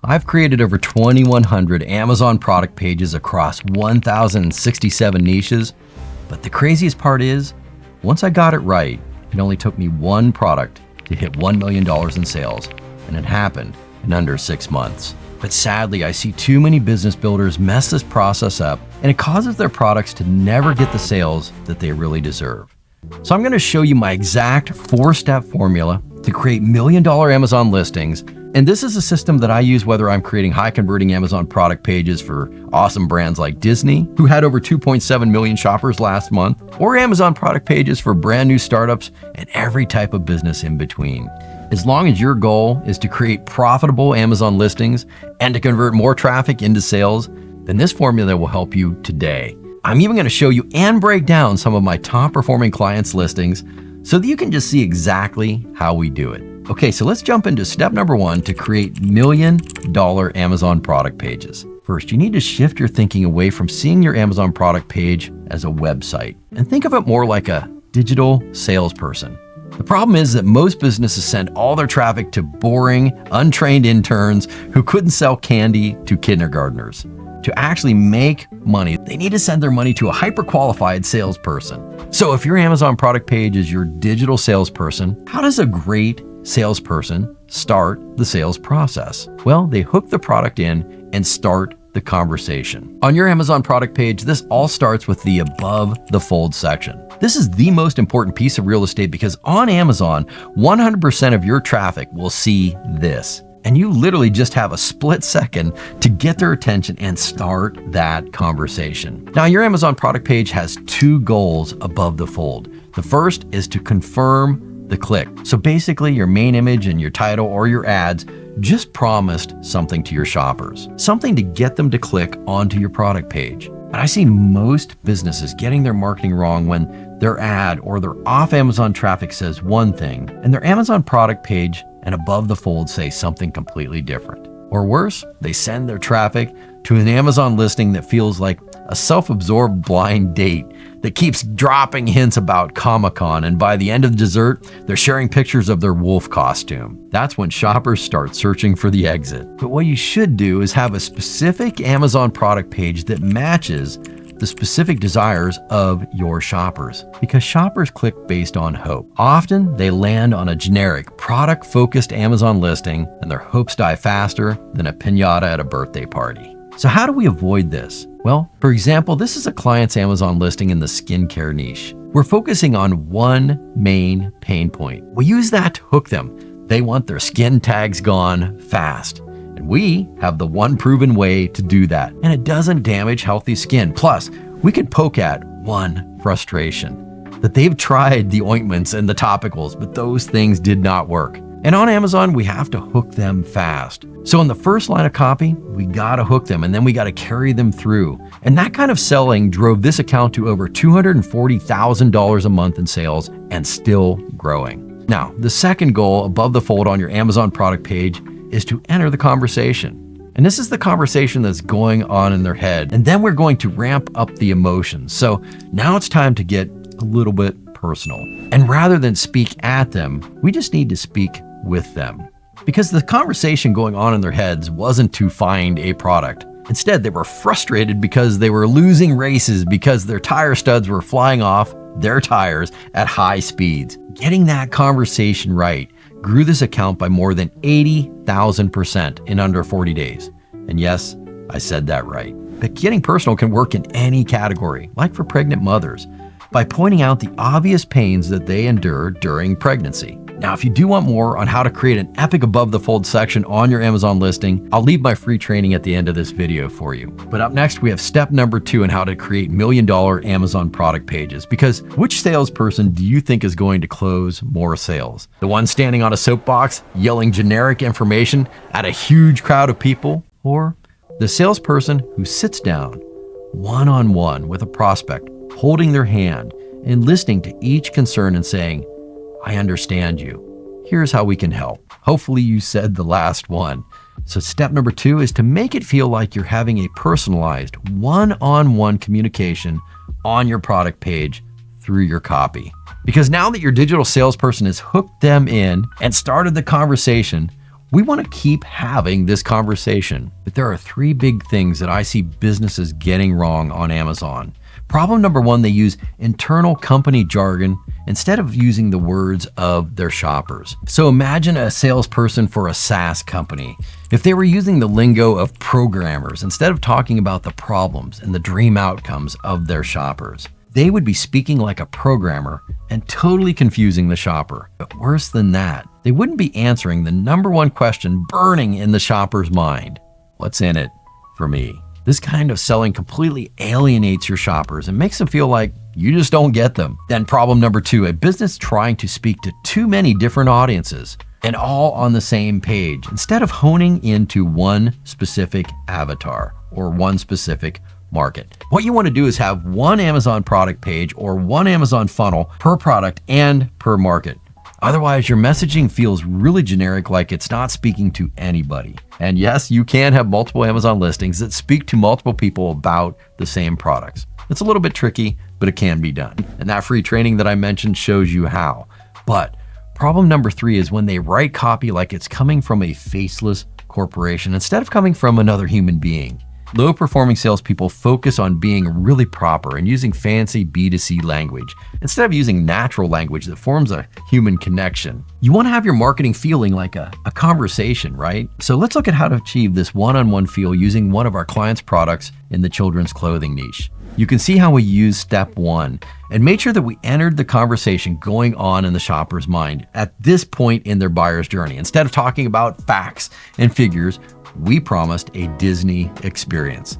I've created over 2,100 Amazon product pages across 1,067 niches, but the craziest part is, once I got it right, it only took me one product to hit $1 million in sales, and it happened in under 6 months. But sadly, I see too many business builders mess this process up, and it causes their products to never get the sales that they really deserve. So I'm going to show you my exact 4-step formula to create $1 million Amazon listings. And this is a system that I use whether I'm creating high converting Amazon product pages for awesome brands like Disney, who had over 2.7 million shoppers last month, or Amazon product pages for brand new startups and every type of business in between. As long as your goal is to create profitable Amazon listings and to convert more traffic into sales, then this formula will help you today. I'm even going to show you and break down some of my top performing clients' listings so that you can just see exactly how we do it. Okay, so let's jump into step number 1 to create $1 million Amazon product pages. First, you need to shift your thinking away from seeing your Amazon product page as a website and think of it more like a digital salesperson. The problem is that most businesses send all their traffic to boring, untrained interns who couldn't sell candy to kindergartners. To actually make money, they need to send their money to a hyper-qualified salesperson. So if your Amazon product page is your digital salesperson, how does a great salesperson start the sales process? Well, they hook the product in and start the conversation. On your Amazon product page, this all starts with the above the fold section. This is the most important piece of real estate because on Amazon, 100% of your traffic will see this. And you literally just have a split second to get their attention and start that conversation. Now, your Amazon product page has 2 goals above the fold. The first is to confirm the click. So basically, your main image and your title or your ads just promised something to your shoppers, something to get them to click onto your product page. But I see most businesses getting their marketing wrong when their ad or their off Amazon traffic says one thing and their Amazon product page and above the fold say something completely different. Or worse, they send their traffic to an Amazon listing that feels like a self-absorbed blind date that keeps dropping hints about Comic-Con, and by the end of the dessert, they're sharing pictures of their wolf costume. That's when shoppers start searching for the exit. But what you should do is have a specific Amazon product page that matches the specific desires of your shoppers, because shoppers click based on hope. Often they land on a generic product-focused Amazon listing and their hopes die faster than a piñata at a birthday party. So how do we avoid this? Well, for example, this is a client's Amazon listing in the skincare niche. We're focusing on one main pain point. We use that to hook them. They want their skin tags gone fast. And we have the one proven way to do that. And it doesn't damage healthy skin. Plus, we can poke at one frustration, that they've tried the ointments and the topicals, but those things did not work. And on Amazon, we have to hook them fast. So in the first line of copy, we gotta hook them and then we gotta carry them through. And that kind of selling drove this account to over $240,000 a month in sales and still growing. Now, the second goal above the fold on your Amazon product page is to enter the conversation. And this is the conversation that's going on in their head. And then we're going to ramp up the emotions. So now it's time to get a little bit personal. And rather than speak at them, we just need to speak with them. Because the conversation going on in their heads wasn't to find a product. Instead, they were frustrated because they were losing races because their tire studs were flying off their tires at high speeds. Getting that conversation right grew this account by more than 80,000% in under 40 days. And yes, I said that right. But getting personal can work in any category, like for pregnant mothers, by pointing out the obvious pains that they endure during pregnancy. Now, if you do want more on how to create an epic above the fold section on your Amazon listing, I'll leave my free training at the end of this video for you. But up next, we have step number 2 in how to create $1 million Amazon product pages. Because which salesperson do you think is going to close more sales? The one standing on a soapbox, yelling generic information at a huge crowd of people? Or the salesperson who sits down one-on-one with a prospect, holding their hand and listening to each concern and saying, I understand you. Here's how we can help. Hopefully you said the last one. So step number 2 is to make it feel like you're having a personalized one-on-one communication on your product page through your copy. Because now that your digital salesperson has hooked them in and started the conversation, We want to keep having this conversation, but there are three big things that I see businesses getting wrong on Amazon. Problem number one, they use internal company jargon instead of using the words of their shoppers. So imagine a salesperson for a SaaS company. If they were using the lingo of programmers instead of talking about the problems and the dream outcomes of their shoppers, they would be speaking like a programmer and totally confusing the shopper. But worse than that, they wouldn't be answering the number one question burning in the shopper's mind. What's in it for me? This kind of selling completely alienates your shoppers and makes them feel like you just don't get them. Then problem number two, a business trying to speak to too many different audiences and all on the same page instead of honing into one specific avatar or one specific market. What you want to do is have one Amazon product page or one Amazon funnel per product and per market. Otherwise, your messaging feels really generic, like it's not speaking to anybody. And yes, you can have multiple Amazon listings that speak to multiple people about the same products. It's a little bit tricky, but it can be done. And that free training that I mentioned shows you how. But problem number three is when they write copy like it's coming from a faceless corporation instead of coming from another human being. Low-performing salespeople focus on being really proper and using fancy B2C language instead of using natural language that forms a human connection. You want to have your marketing feeling like a conversation, right? So let's look at how to achieve this one-on-one feel using one of our clients' products in the children's clothing niche. You can see how we use step one and made sure that we entered the conversation going on in the shopper's mind at this point in their buyer's journey. Instead of talking about facts and figures, we promised a Disney experience.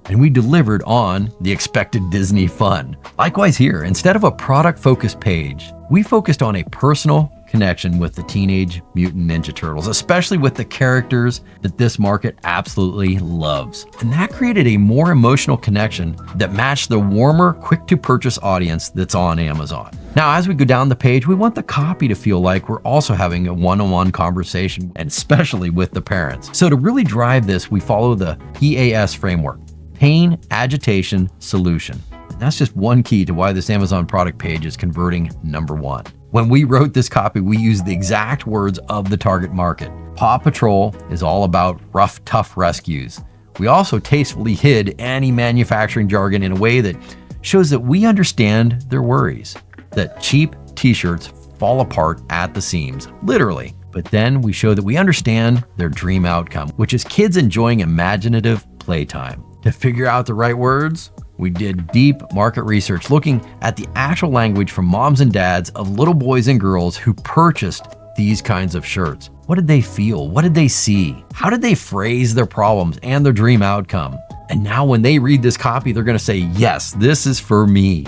And we delivered on the expected Disney fun. Likewise here, instead of a product-focused page, we focused on a personal connection with the Teenage Mutant Ninja Turtles, especially with the characters that this market absolutely loves. And that created a more emotional connection that matched the warmer, quick-to-purchase audience that's on Amazon. Now, as we go down the page, we want the copy to feel like we're also having a one-on-one conversation, and especially with the parents. So to really drive this, we follow the PAS framework: pain, agitation, solution. And that's just one key to why this Amazon product page is converting number one. When we wrote this copy, we used the exact words of the target market. Paw Patrol is all about rough, tough rescues. We also tastefully hid any manufacturing jargon in a way that shows that we understand their worries, that cheap t-shirts fall apart at the seams, literally. But then we show that we understand their dream outcome, which is kids enjoying imaginative playtime. To figure out the right words, we did deep market research looking at the actual language from moms and dads of little boys and girls who purchased these kinds of shirts. What did they feel? What did they see? How did they phrase their problems and their dream outcome? And now when they read this copy, they're going to say, yes, this is for me.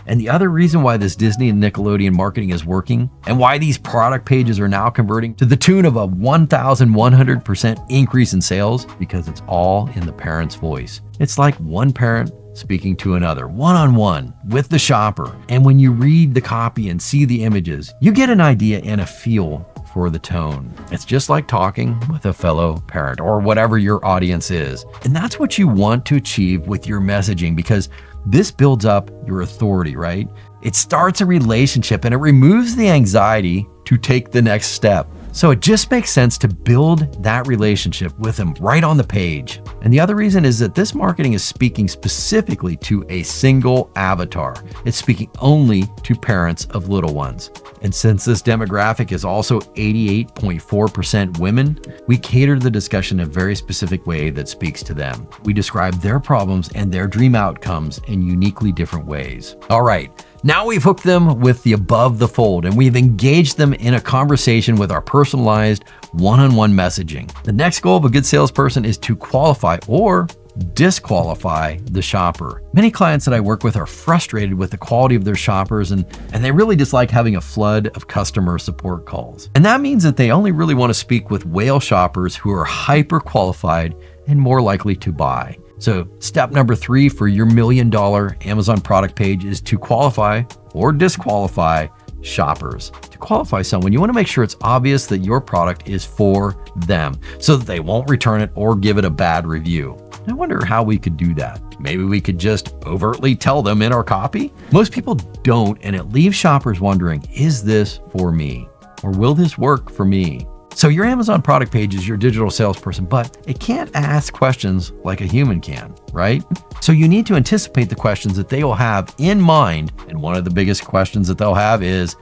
And the other reason why this Disney and Nickelodeon marketing is working and why these product pages are now converting to the tune of a 1,100% increase in sales, because it's all in the parent's voice. It's like one parent speaking to another, one-on-one with the shopper. And when you read the copy and see the images, you get an idea and a feel for the tone. It's just like talking with a fellow parent or whatever your audience is. And that's what you want to achieve with your messaging, because this builds up your authority, right? It starts a relationship and it removes the anxiety to take the next step. So it just makes sense to build that relationship with them right on the page. And the other reason is that this marketing is speaking specifically to a single avatar. It's speaking only to parents of little ones. And since this demographic is also 88.4% women, we cater the discussion in a very specific way that speaks to them. We describe their problems and their dream outcomes in uniquely different ways. All right. Now we've hooked them with the above the fold and we've engaged them in a conversation with our personalized one-on-one messaging. The next goal of a good salesperson is to qualify or disqualify the shopper. Many clients that I work with are frustrated with the quality of their shoppers and they really dislike having a flood of customer support calls. And that means that they only really want to speak with whale shoppers who are hyper qualified and more likely to buy. So step number 3 for your $1 million Amazon product page is to qualify or disqualify shoppers. To qualify someone, you want to make sure it's obvious that your product is for them so that they won't return it or give it a bad review. I wonder how we could do that. Maybe we could just overtly tell them in our copy? Most people don't, and it leaves shoppers wondering, is this for me? Or will this work for me? So your Amazon product page is your digital salesperson, but it can't ask questions like a human can, right? So you need to anticipate the questions that they will have in mind. And one of the biggest questions that they'll have is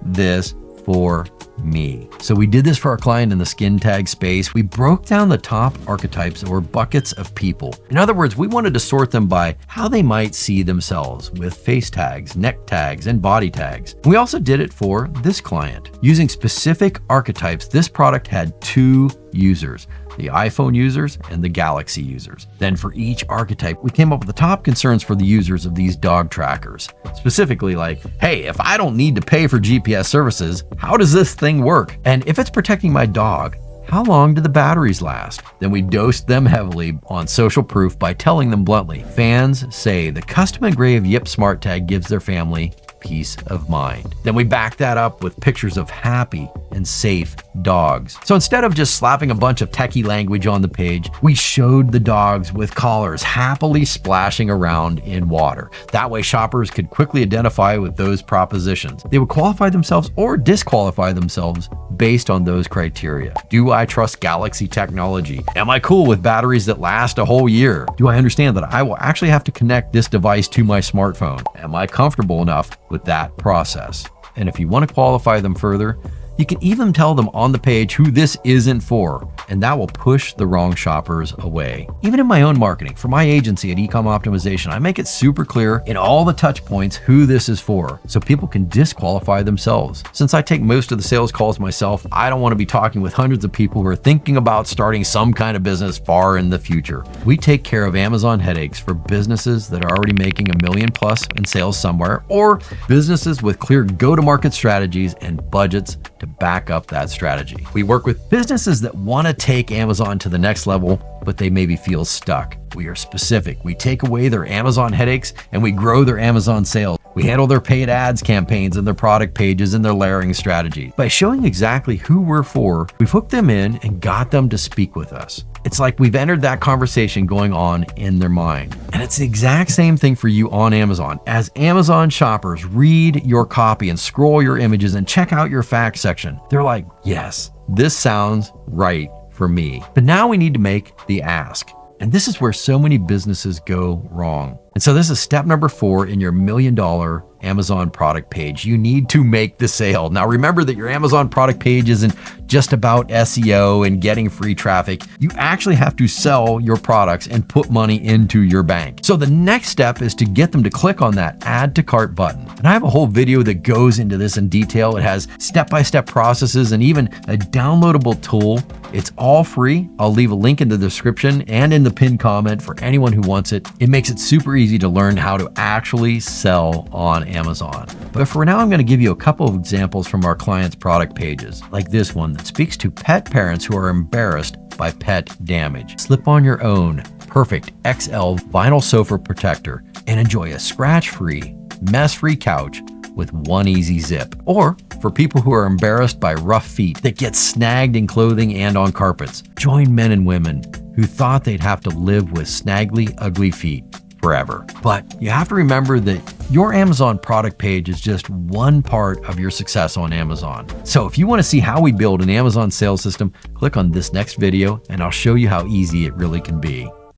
this for me? So we did this for our client in the skin tag space. We broke down the top archetypes or buckets of people. In other words, we wanted to sort them by how they might see themselves with face tags, neck tags, and body tags. We also did it for this client. Using specific archetypes, this product had 2 users, the iPhone users and the Galaxy users. Then for each archetype, we came up with the top concerns for the users of these dog trackers. Specifically like, hey, if I don't need to pay for GPS services, how does this thing work? And if it's protecting my dog, how long do the batteries last? Then we dosed them heavily on social proof by telling them bluntly, fans say the custom engraved Yip Smart Tag gives their family peace of mind. Then we back that up with pictures of happy and safe dogs. So instead of just slapping a bunch of techie language on the page, we showed the dogs with collars happily splashing around in water. That way shoppers could quickly identify with those propositions. They would qualify themselves or disqualify themselves based on those criteria. Do I trust Galaxy technology? Am I cool with batteries that last a whole year? Do I understand that I will actually have to connect this device to my smartphone? Am I comfortable enough with that process? And if you want to qualify them further, you can even tell them on the page who this isn't for, and that will push the wrong shoppers away. Even in my own marketing, for my agency at Ecom Optimization, I make it super clear in all the touch points who this is for, so people can disqualify themselves. Since I take most of the sales calls myself, I don't want to be talking with hundreds of people who are thinking about starting some kind of business far in the future. We take care of Amazon headaches for businesses that are already making $1 million+ in sales somewhere, or businesses with clear go-to-market strategies and budgets to back up that strategy. We work with businesses that want to take Amazon to the next level, but they maybe feel stuck. We are specific. We take away their Amazon headaches and we grow their Amazon sales. We handle their paid ads campaigns and their product pages and their layering strategy. By showing exactly who we're for, we've hooked them in and got them to speak with us. It's like we've entered that conversation going on in their mind. And it's the exact same thing for you on Amazon. As Amazon shoppers read your copy and scroll your images and check out your facts section, they're like, yes, this sounds right for me. But now we need to make the ask. And this is where so many businesses go wrong. And so this is step number 4 in your $1 million Amazon product page. You need to make the sale. Now remember that your Amazon product page isn't just about SEO and getting free traffic. You actually have to sell your products and put money into your bank. So the next step is to get them to click on that add to cart button. And I have a whole video that goes into this in detail. It has step-by-step processes and even a downloadable tool. It's all free. I'll leave a link in the description and in the pinned comment for anyone who wants it. It makes it super easy to learn how to actually sell on Amazon. But for now, I'm going to give you a couple of examples from our clients' product pages, like this one that speaks to pet parents who are embarrassed by pet damage. Slip on your own perfect XL vinyl sofa protector and enjoy a scratch-free, mess-free couch with one easy zip. Or for people who are embarrassed by rough feet that get snagged in clothing and on carpets, join men and women who thought they'd have to live with snaggly, ugly feet forever. But you have to remember that your Amazon product page is just one part of your success on Amazon. So if you want to see how we build an Amazon sales system, click on this next video and I'll show you how easy it really can be.